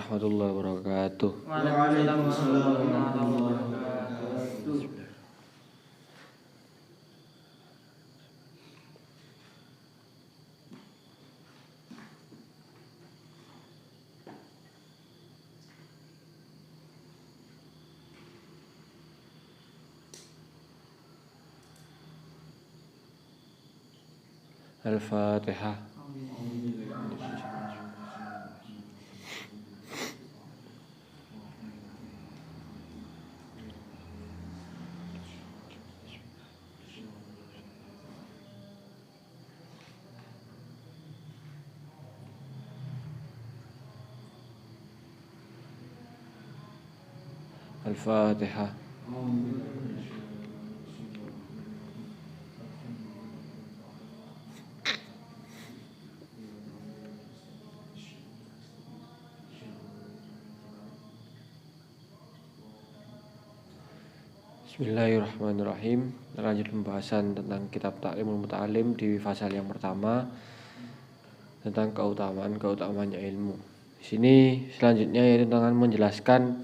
warahmatullahi wabarakatuh. Waalaikumsalam warahmatullahi wabarakatuh. Al-Fatihah. Al-Fatihah. Bismillahirrahmanirrahim. Lanjut pembahasan tentang kitab Ta'limul Muta'alim di fasal yang pertama tentang keutamaannya ilmu. Di sini selanjutnya yaitu tentang menjelaskan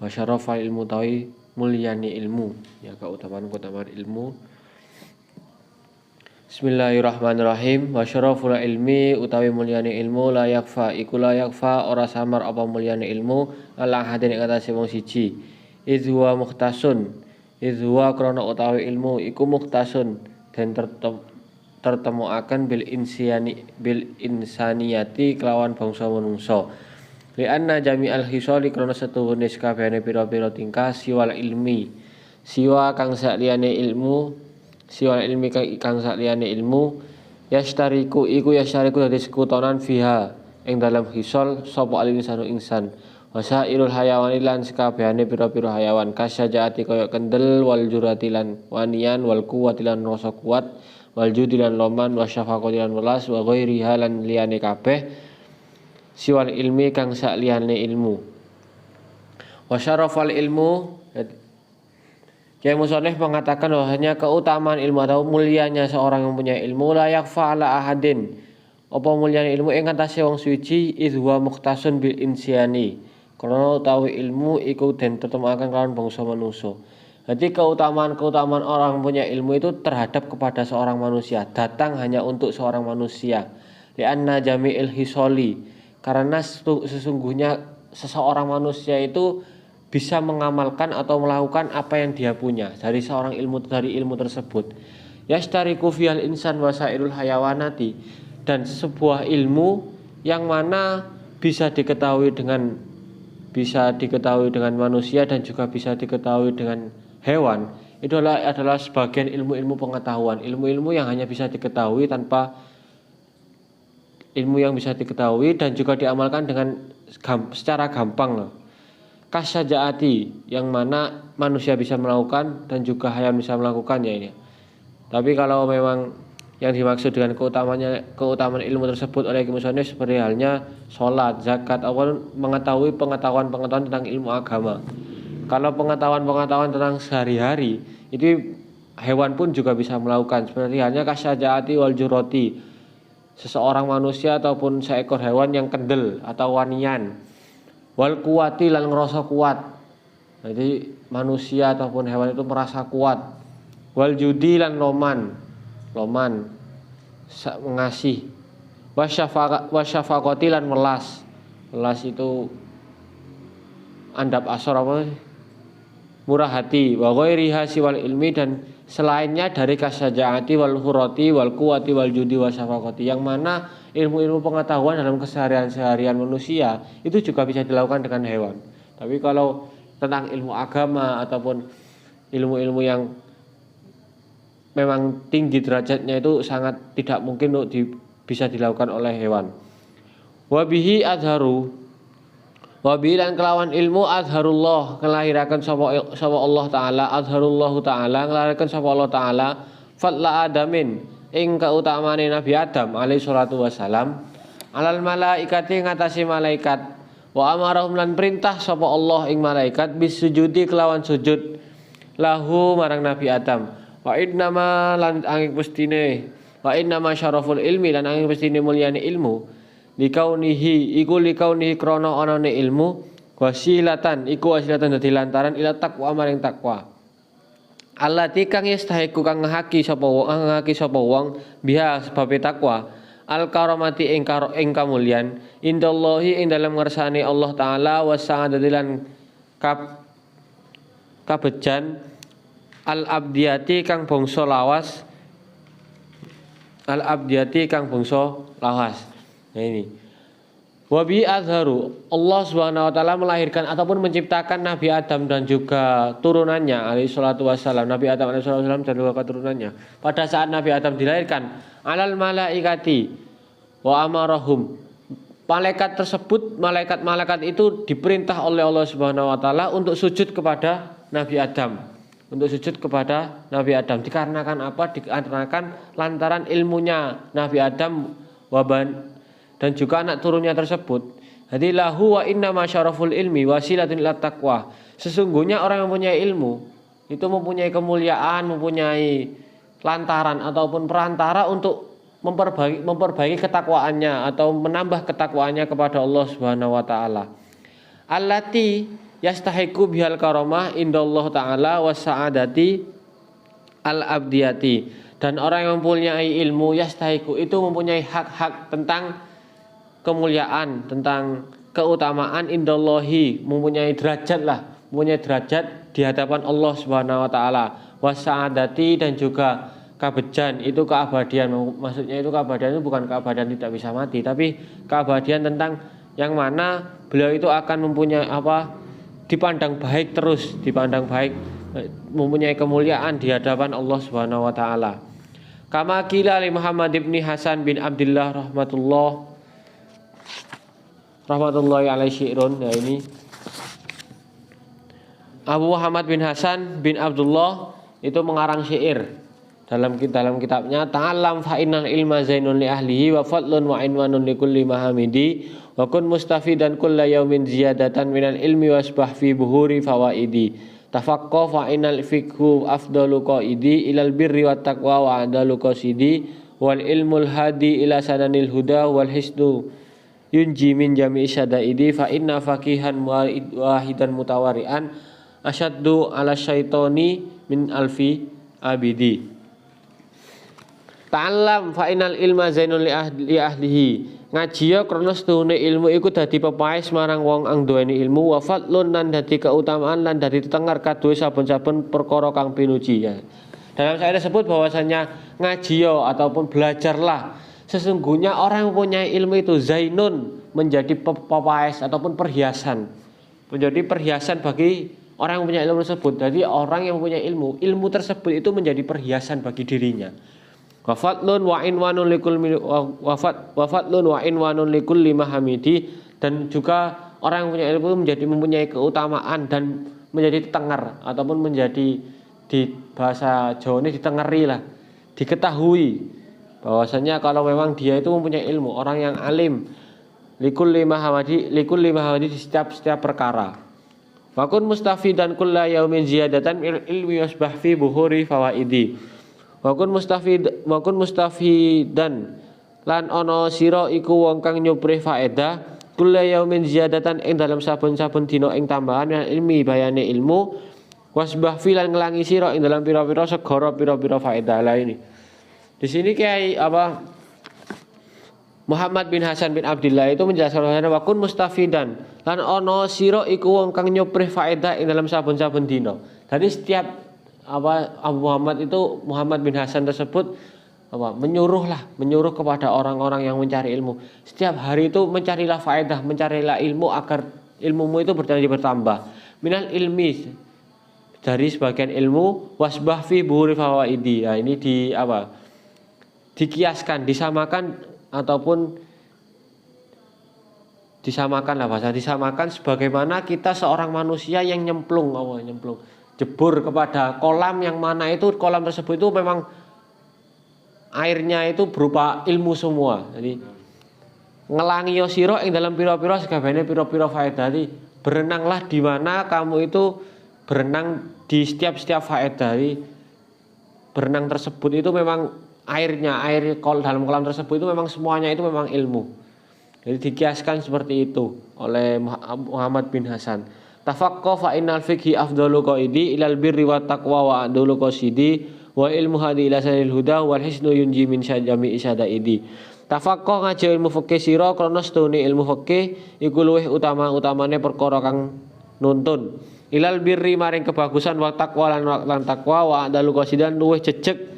wasyarafal ilmu tawi mulyani ilmu, ya keutamaan ilmu. Bismillahirrahmanirrahim. Wasyaraful ilmi utawi mulyani ilmu la yakfa iku la yakfa ora samar apa mulyani ilmu ala hadin ing atase wong siji. Izwa mukhtasun, izwa krana utawi ilmu iku mukhtasun dan tertemuaken bil insaniyati kelawan bangsa manungsa. Li anna jami'al hisali krana setuhune sakabehane pira-pira tingkah siwal ilmi, siwa kang sakliyane ilmu, siwal ilmi kang sakliyane ilmu yashtariku dadi sekutonan fiha ing dalam hisol sapa al-insanu insan. Wasairul hayawani lan sakabehane pira-pira hayawan kasyajaati kaya kendel wal jurati lan wanian wal quwwati lan rasa kuat wal judi lan loman wasyafaqati lan welas wa ghairiha lan liyane kabeh siwal ilmi kang sakliyane ilmu. Wasyarafal ilmu, Kiai Musonef mengatakan bahwasanya keutamaan ilmu atau mulianya seorang yang punya ilmu la yakfa ala ahadin. Apa mulyane ilmu ing atase wong suci idwa mukhtasun bil insyani. Karena utawi ilmu iku den tetemokaken kelawan bangsa manusia. Jadi keutamaan orang punya ilmu itu terhadap kepada seorang manusia, datang hanya untuk seorang manusia. Lianna jami'il hisoli, karena sesungguhnya seseorang manusia itu bisa mengamalkan atau melakukan apa yang dia punya dari ilmu tersebut. Yashtariku fiyal insan wasairul hayawanati, dan sebuah ilmu yang mana bisa diketahui dengan manusia dan juga bisa diketahui dengan hewan. Itu adalah sebagian ilmu-ilmu pengetahuan, ilmu-ilmu yang hanya bisa diketahui dan juga diamalkan dengan secara gampang. Kasyajaati, yang mana manusia bisa melakukan dan juga hewan bisa melakukannya ini. Tapi kalau memang yang dimaksud dengan keutamaan ilmu tersebut oleh Musonif seperti halnya sholat, zakat, atau mengetahui pengetahuan tentang ilmu agama. Kalau pengetahuan tentang sehari-hari itu hewan pun juga bisa melakukan, seperti halnya kasyajaati wal juroti, seseorang manusia ataupun seekor hewan yang kendel atau wanian, wal kuwati lan ngerasa kuat. Jadi manusia ataupun hewan itu merasa kuat. Wal judi lan loman mengasih. Wasyafaqati lan welas itu andap asor murah hati. Wa ghairiha siwal ilmi, dan selainnya dari kasyajaati wal hurati wal quwati wal judi wasyafaqati, yang mana ilmu-ilmu pengetahuan dalam keseharian manusia itu juga bisa dilakukan dengan hewan. Tapi kalau tentang ilmu agama ataupun ilmu-ilmu yang memang tinggi derajatnya itu sangat tidak mungkin bisa dilakukan oleh hewan. Wabihi lan kelawan ilmu azharullah ngelahiraken sapa Allah taala, azharullahu taala ngelahiraken sapa Allah taala fadla adamin ing keutamaane Nabi Adam alaihi salatu wasalam alal malaikati ngatasi malaikat wa amarahum lan perintah sapa Allah ing malaikat bisujudi kelawan sujud lahu marang Nabi Adam. Wa innama lan angin pestine wa innama syaraful ilmi lan angin pestine mulyane ilmu likaunihi krana anane ilmu wasilatan iku wasilatan dadi lantaran ila taqwa maring takwa. Allati kang yastahiqu kang ngahaki sapa wong biha sebab takwa al karamati ing kamulyan indallahi ing dalem ngersane Allah taala wasa'adati lan kabejan al abdiyati kang bangsa lawas nah ini wabi azharu Allah subhanahu wa ta'ala melahirkan ataupun menciptakan Nabi Adam dan juga turunannya alaihi salatu wassalam. Nabi Adam alaihi salatu wassalam dan juga turunannya pada saat Nabi Adam dilahirkan alal malaikati wa amarahum malaikat tersebut malaikat itu diperintah oleh Allah subhanahu wa ta'ala untuk sujud kepada Nabi Adam dikarenakan apa? Dikarenakan lantaran ilmunya Nabi Adam waban dan juga anak turunnya tersebut. Jadi lahu wa inna masyaraful ilmi wasilatun ila taqwa. Sesungguhnya orang yang mempunyai ilmu itu mempunyai kemuliaan, mempunyai lantaran ataupun perantara untuk memperbaiki ketakwaannya atau menambah ketakwaannya kepada Allah Subhanahu wa taala. Allati yastahiqu bihal karamah indallah taala wasa'adati al abdiyati. Dan orang yang mempunyai ilmu yastahiqu itu mempunyai hak-hak tentang kemuliaan, tentang keutamaan indallahi, mempunyai derajat di hadapan Allah Subhanahu wa taala. Wasa'adati dan juga kabejan itu keabadian. Maksudnya itu keabadian itu bukan keabadian tidak bisa mati, tapi keabadian tentang yang mana beliau itu akan mempunyai dipandang baik, mempunyai kemuliaan di hadapan Allah Subhanahu wa taala. Kama qila li Muhammad ibn Hasan bin Abdullah rahmatullahi alaihi syi'run. Nah ini Abu Muhammad bin Hasan bin Abdullah itu mengarang syair dalam kitabnya Ta'allam fa innal ilma zainun li ahlihi wa fadlun wa inwanun li kulli mahamidi wa kun mustafidan kulla yaumin ziyadatan minal ilmi wasbah fi buhuri fawaidi tafaqqa fa innal fiqhu afdalu qaidi ilal birri wat taqwa wa adalu qasidi wal ilmul hadi ila sananil huda wal hisnu yunji min jami'i syadaidi fa inna faqihan wahidan mutawari'an asyaddu ala syaitoni min alfi abidi. Ta'allam fa innal ilma zainul li ahlihi. Ngaji ya krana setuhune ilmu iku dadi pepaes marang wong ang duweni ilmu wa fadlun lan dadi keutamaan lan dadi tetengar kaduwe saben-saben perkara kang pinuji ya. Dalam syair tersebut bahwasanya ngaji ya ataupun belajarlah. Sesungguhnya orang yang mempunyai ilmu itu zainun menjadi pepaes ataupun perhiasan. Menjadi perhiasan bagi orang yang mempunyai ilmu tersebut. Jadi orang yang mempunyai ilmu tersebut itu menjadi perhiasan bagi dirinya. Wa fadlun wa inwanun likulli mahamidi dan juga orang yang mempunyai ilmu mempunyai keutamaan dan menjadi tetengar ataupun menjadi di bahasa Jawa ini ditengeri lah, diketahui bahwasanya kalau memang dia itu mempunyai ilmu, orang yang alim likulli mahamidi di setiap perkara. Wa kun mustafidan kulla yaumin ziyadatan ilmi wasbah fi buhuri fawaidi. Wa kun mustafidan lan ana sira iku wong kang nyuprih faedah kulla yaumin ziyadatan ing dalam saben-saben dina ing tambahan ilmi bayane ilmu wasbah fi lan ngelangi sira ing dalam pira-pira segara pira-pira faedah lain. Di sini Kiai Muhammad bin Hasan bin Abdullah itu menjelaskan bahwa wakun mustafidan lan ono siro iku wong kang nyuprih faedah ing dalam saben-saben dina. Jadi setiap Abu Muhammad bin Hasan tersebut menyuruh kepada orang-orang yang mencari ilmu. Setiap hari itu mencarilah faedah, mencarilah ilmu agar ilmumu itu bertambah. Minal ilmi dari sebagian ilmu wasbah fi buhuri fawaidi. Nah, ini dikiaskan, disamakan ataupun disamakan sebagaimana kita seorang manusia yang nyemplung jebur kepada kolam yang mana itu kolam tersebut itu memang airnya itu berupa ilmu semua. Jadi ngelangi sira ing dalam pira-pira segabene pira-pira faedah. Jadi berenanglah di mana kamu itu berenang di setiap faedah. Jadi berenang tersebut itu memang air dalam kolam tersebut itu memang semuanya itu memang ilmu. Jadi dikiaskan seperti itu oleh Muhammad bin Hasan. Tafaqqah fa innal fiqhi afdalu qaidi ilal birri wat taqwa wa adulu qasidi wa ilmu hadi ila sanil huda wal hisnu yunji min syajami isadaidi. Tafaqqah ngaji ilmu fikih sira krana setune ilmu fikih iku luwih utamane perkara kang nuntun. Ilal birri maring kebagusan wa taqwa lan taqwa wa adulu qasidan luwih jejeg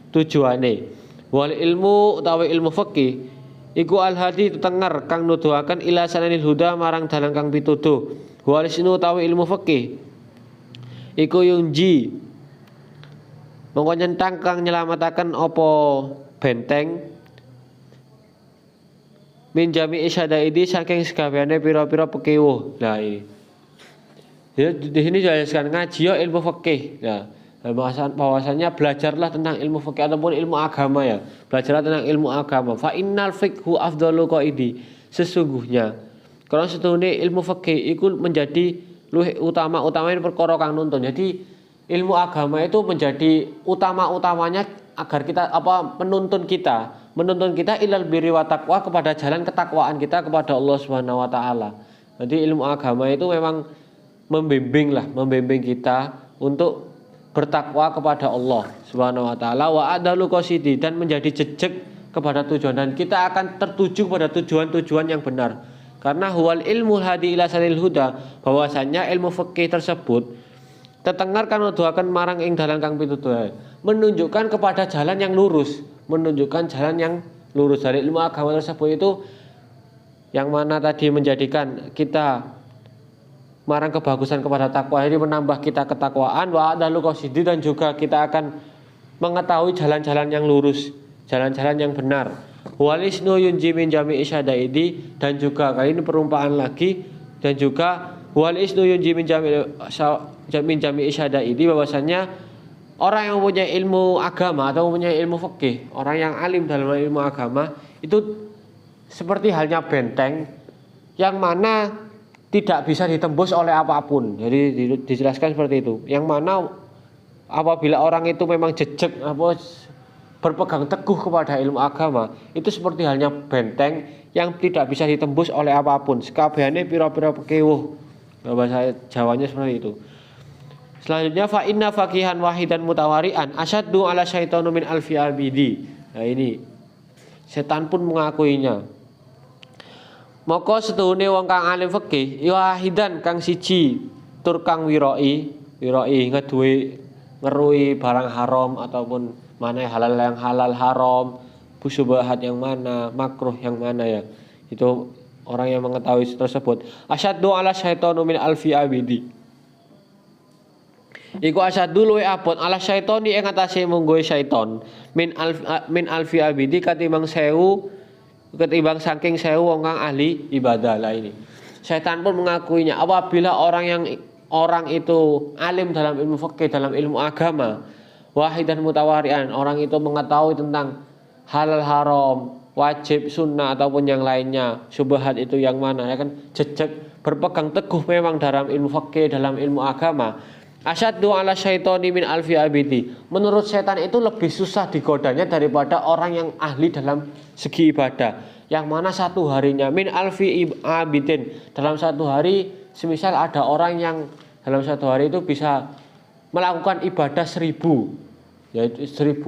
tujuane. Wal ilmu utawi ilmu fikih iku al-hadi tetenger kang nuduhaken ila sananil huda marang dalan kang pituduh. Wal sinu utawi ilmu fikih iku yunji mongko nyentang kang nyelamataken apa benteng min jami isyadaidi saking sekabehane pira-pira pekiwuh. Nah ini. Ya, di sini dijelaskan ngaji ya ilmu fikih. Nah, bahwasannya belajarlah tentang ilmu fikih ataupun ilmu agama ya. Belajarlah tentang ilmu agama. Fa innal fiqhu afdalu qaidi. Sesungguhnya kalau setune ilmu fikih itu menjadi luwih utama-utamane perkara kang nuntun. Jadi ilmu agama itu menjadi utama-utamanya agar kita menuntun kita ilal birri wa taqwa kepada jalan ketakwaan kita kepada Allah Subhanahu wa taala. Jadi ilmu agama itu memang membimbing kita untuk bertakwa kepada Allah Subhanahu wa taala wa adalu qasidi dan menjadi jejeg kepada tujuan dan kita akan tertuju pada tujuan-tujuan yang benar. Karena huwal ilmu hadi ila sanil huda bahwasanya ilmu fikih tersebut tetengar kan nuduhaken marang ing dalan kang pituduh menunjukkan kepada jalan yang lurus dari ilmu agama tersebut itu yang mana tadi menjadikan kita marang kebagusan kepada takwa ini menambah kita ketakwaan wa adalu qasidi dan juga kita akan mengetahui jalan-jalan yang lurus, jalan-jalan yang benar. Walisnu yunji min jami isyadaidi dan juga kali ini perumpamaan lagi dan juga walisnu yunji min jami isyadaidi bahwasanya orang yang punya ilmu agama atau punya ilmu fikih, orang yang alim dalam ilmu agama itu seperti halnya benteng yang mana tidak bisa ditembus oleh apapun. Jadi dijelaskan seperti itu. Yang mana apabila orang itu memang jejeg berpegang teguh kepada ilmu agama, itu seperti halnya benteng yang tidak bisa ditembus oleh apapun. Sekabehane pira-pira pekiwuh. Bahasa Jawanya seperti itu. Selanjutnya fa inna faqihan wahidan mutawarian asyaddu ala syaitanu min alfi abidi. Nah ini setan pun mengakuinya. Maka setuhune wong kang alim fikih wahidan kang siji tur kang wiroi ngeruhi barang haram ataupun mana yang halal haram, syubhat yang mana, makruh yang mana ya. Itu orang yang mengetahui tersebut. Asyaddu ala syaitanu min alfi abidi. Iku asyaddu luwe abot ala syaitani ing atase munggoe syaiton min alfi abidi katimbang saking 1000 wong kang ahli ibadah lah ini. Syaitan pun mengakuinya apabila orang itu alim dalam ilmu fikih, dalam ilmu agama, wahidan mutawarian, orang itu mengetahui tentang halal haram, wajib sunnah ataupun yang lainnya, syubhat itu yang mana, ya kan, jejeg berpegang teguh memang dalam ilmu fikih, dalam ilmu agama. Asyaddu ala syaitani min alfi abidi. Menurut setan itu lebih susah digodanya daripada orang yang ahli dalam segi ibadah. Yang mana satu harinya min alfi abidin. Dalam satu hari semisal ada orang yang dalam satu hari itu bisa melakukan ibadah 1000, yaitu 1000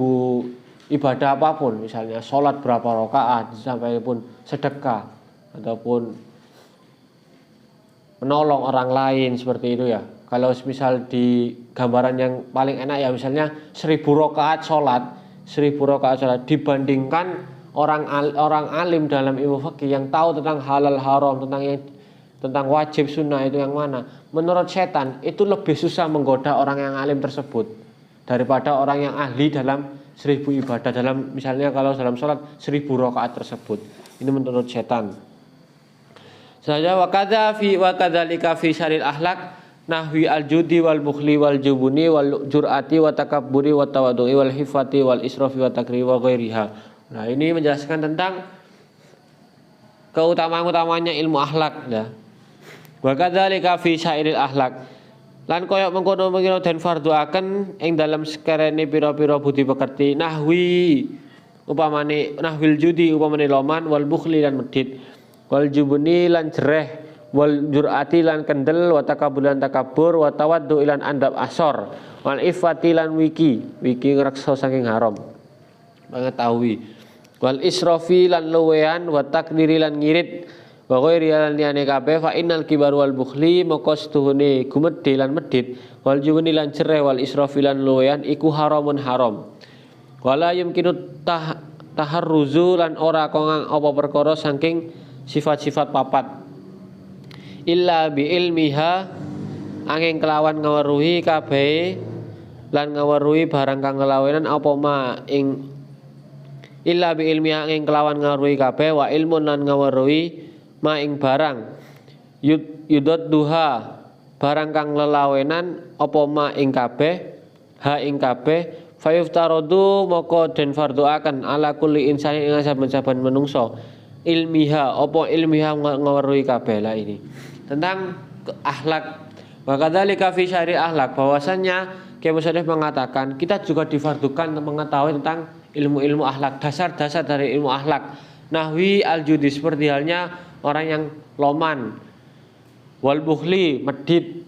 ibadah apapun, misalnya sholat berapa rakaat, sampai pun sedekah ataupun menolong orang lain seperti itu ya. Kalau misal di gambaran yang paling enak ya misalnya 1000 rakaat sholat dibandingkan orang alim dalam ilmu fikih yang tahu tentang halal haram, tentang wajib sunnah itu yang mana. Menurut setan itu lebih susah menggoda orang yang alim tersebut daripada orang yang ahli dalam 1000 ibadah, dalam misalnya kalau dalam sholat 1000 rakaat tersebut. Ini menurut setan. Saja wa kadzalika fi syaril akhlaq nahwi al-judi wal bukhli wal jubuni wal jur'ati wa takabburi wa tawaddu'i wal hifati wal israfi wa takri wa ghairiha. Nah, ini menjelaskan tentang keutamaan-utamanya ilmu akhlak ya. Wa kadzalika fi syairil akhlak. Lan koyok mengkono den fardhuaken ing dalam sekerene pira-pira budi pekerti nahwi upamane nahwil judi upamane loman wal bukhli lan medhit wal jubni lan jereh, wal jur'ati lan kendel, wa takabur lan takabur, wa tawaddu lan andap asor, wal ifati lan wiki ngrekso saking haram mengetahui, wal israfi lan luwean, wa takdiri lan ngirit, wa ghairi lan liyane kabeh, fa innal kibar wal bukhli moko setuhune gumedhe lan medhit, wal jubni lan jereh, wal israfi lan luwean iku haramun haram. Wala yumkinu taharruzu lan ora kongang apa perkara saking sifat-sifat papat illa bi ilmiha angin kelawan ngaweruhi kabeh lan ngaweruhi barang kang kelawenan apa ma ing illa bi ilmiha angin kelawan ngaweruhi kabeh wa ilmun lan ngaweruhi ma ing barang yudot duha barang kang lelawenan apa ma ing kabeh ha ing kabeh fayuftarodu moko den fardhuaken ala kulli insani ing saben-saben menungso ilmiha apa ilmiha ngaweruhi kabeh lah ini tentang akhlak. Maka dzalika fi syari akhlak bahwasannya Kiai Musonef mengatakan kita juga difardukan mengetahui tentang ilmu-ilmu akhlak, dasar-dasar dari ilmu akhlak. Nahwi al-judi seperti halnya orang yang loman, wal bukhli medit,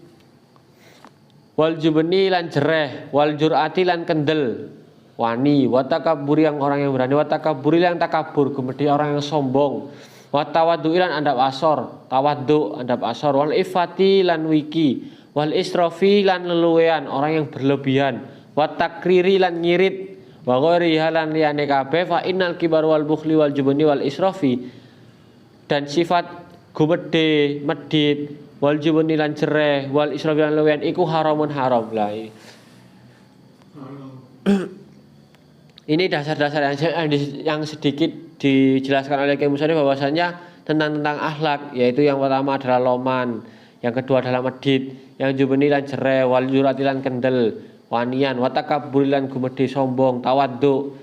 wal jubni lan jereh, wal jur'ati lan kendel, wani, wa takabburi yang orang yang berani, wa takabburi yang takabur, gumedhe orang yang sombong, wa tawaddu lan andap asor, tawaddu andap asor, wal ifati lan wiki, wal israfi lan leluwean orang yang berlebihan, wa takriri lan nyirit, wa ghairi halan liyane kabeh, fa innal kibar wal bukhli wal jubni wal israfi dan sifat gumedhe medit wal jubni lan jereh wal israfi lan leluwean iku haramun haram lah. Ini dasar-dasar yang sedikit dijelaskan oleh Kiai Musonef bahwasanya tentang akhlak, yaitu yang pertama adalah loman, yang kedua adalah medit, yang jubni lan jereh, wal jurati lan kendel, wanian, wa takabbur lan gumedhe sombong, tawaddu,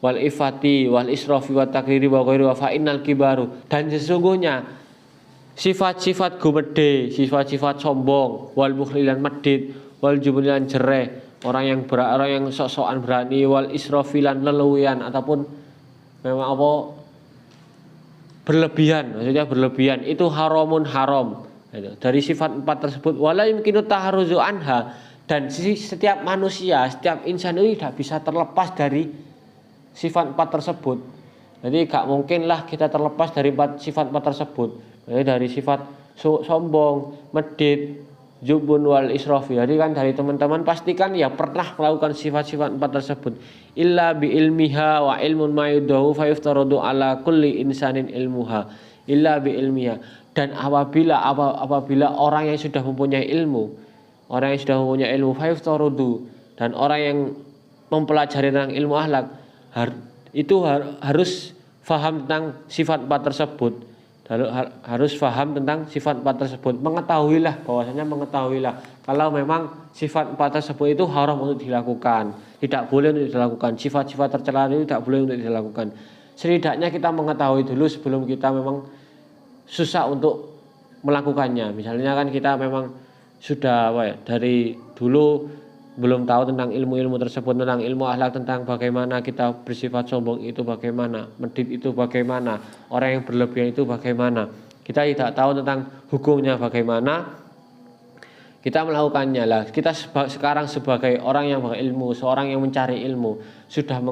wal ifati, wal israfi, wa takriri wa ghairi wa fa innal kibaru dan sesungguhnya sifat-sifat gumedhe, sifat-sifat sombong, wal bukhli lan medit, wal jubni lan jereh, orang yang sok-sokan berani, wal israfi lan leluwian ataupun memang apa berlebihan, maksudnya berlebihan itu haramun haram. Dari sifat empat tersebut wala yumkinu taharruzu anha dan setiap manusia, setiap insan itu tidak bisa terlepas dari sifat empat tersebut. Jadi gak mungkinlah kita terlepas dari sifat empat tersebut. Jadi dari sifat sombong, medit, jubun wal israfi. Jadi kan dari teman-teman pastikan ya pernah melakukan sifat-sifat empat tersebut. Illa bi ilmiha wa ilmun ma yudahu fa yuftaradu ala kulli insanin ilmuha. Illa bi ilmiha. Dan apabila orang yang sudah mempunyai ilmu, fa yuftaradu dan orang yang mempelajari tentang ilmu akhlak itu harus faham tentang sifat empat tersebut. Harus faham tentang sifat empat tersebut, mengetahuilah kalau memang sifat empat tersebut itu haram untuk dilakukan, tidak boleh untuk dilakukan, sifat-sifat tercela itu tidak boleh untuk dilakukan. Setidaknya kita mengetahui dulu sebelum kita memang susah untuk melakukannya. Misalnya kan kita memang sudah dari dulu belum tahu tentang ilmu-ilmu tersebut, tentang ilmu akhlak, tentang bagaimana kita bersifat sombong itu bagaimana, medit itu bagaimana, orang yang berlebihan itu bagaimana. Kita tidak tahu tentang hukumnya bagaimana, kita melakukannya lah. Kita sekarang sebagai orang yang berilmu, seorang yang mencari ilmu, sudah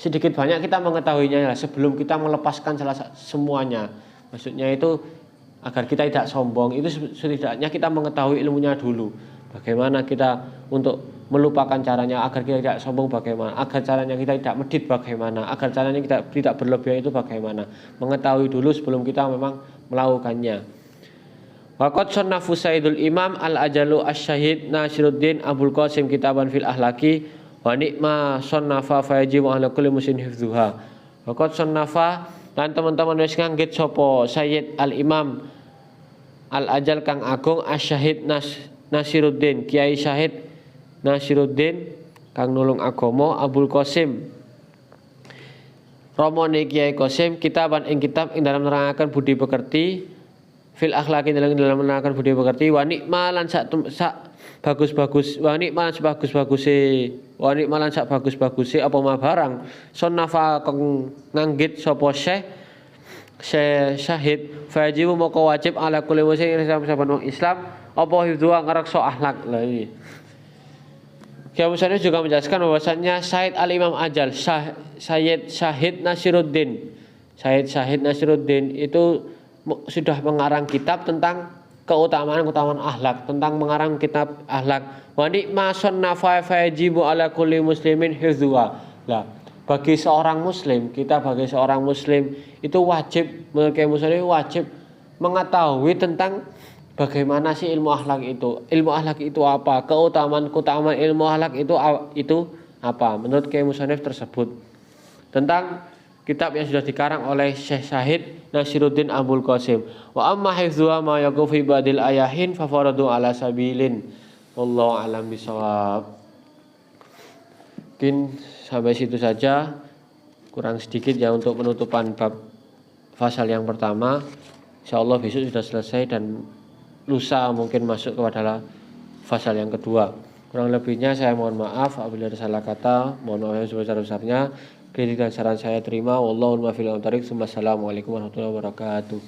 sedikit banyak kita mengetahuinya lah sebelum kita melepaskan semuanya. Maksudnya itu agar kita tidak sombong, itu setidaknya kita mengetahui ilmunya dulu. Bagaimana kita untuk melupakan caranya agar kita tidak sombong bagaimana, agar caranya kita tidak medit bagaimana, agar caranya kita tidak berlebihan itu bagaimana. Mengetahui dulu sebelum kita memang melakukannya. Waqad sannafu Sayyidul Imam Al-Ajalu Asy-Syahid Nasiruddin Abul Qasim kitaban fil ahlaki wa ni'ma sannafa fa yajibu ala kulli muslim hifdzuha. Waqad sannafa lan teman-teman wis nganggit sapa Sayyid Al-Imam Al-Ajal kang agung Asy-Syahid Nasiruddin, Kiai Syahid Nasiruddin kang nulung agama Abul Qasim Romone Kiai Qasim kitaban ing kitab ing dalam nerangaken budi pekerti fil akhlaqi dalam menerangkan budi pekerti wa nikma lan sak bagus-bagus wa nikma lan sak bagus-baguse apa ma barang sonnafa kang nganggit sapa Syekh syahid fajibu moko wajib ala kulli muslim saben wong Islam apa hifdzu ngrekso akhlak. Lah ini. Kiai Musonef juga menjelaskan bahwasanya Said Al-Imam Ajal Syahid Nasiruddin itu sudah mengarang kitab tentang keutamaan akhlak, tentang mengarang kitab akhlak. Wa ni ma sannafa fajibu ala kulli muslimin hifdzuha. Lah, bagi seorang muslim itu wajib, menurut Kiai Musonef wajib mengetahui tentang bagaimana sih ilmu akhlak itu. Ilmu akhlak itu apa? Keutamaan ilmu akhlak itu apa? Menurut Kiai Musonef tersebut. Tentang kitab yang sudah dikarang oleh Syekh Syahid Nasiruddin Abdul Qasim. Wa amma hifdzuha ma yaqufi badil ayahin fa faradu ala sabilin. Wallahu a'lam bishawab. Mungkin sampai situ saja. Kurang sedikit ya untuk penutupan bab pasal yang pertama. Insyaallah besok sudah selesai dan lusa mungkin masuk kepada pasal yang kedua. Kurang lebihnya saya mohon maaf apabila ada salah kata, mohon maaf yang sebesar-besarnya. Kritik dan saran saya terima. Wallahul muwaffiq ila thoriq. Wassalamualaikum warahmatullahi wabarakatuh.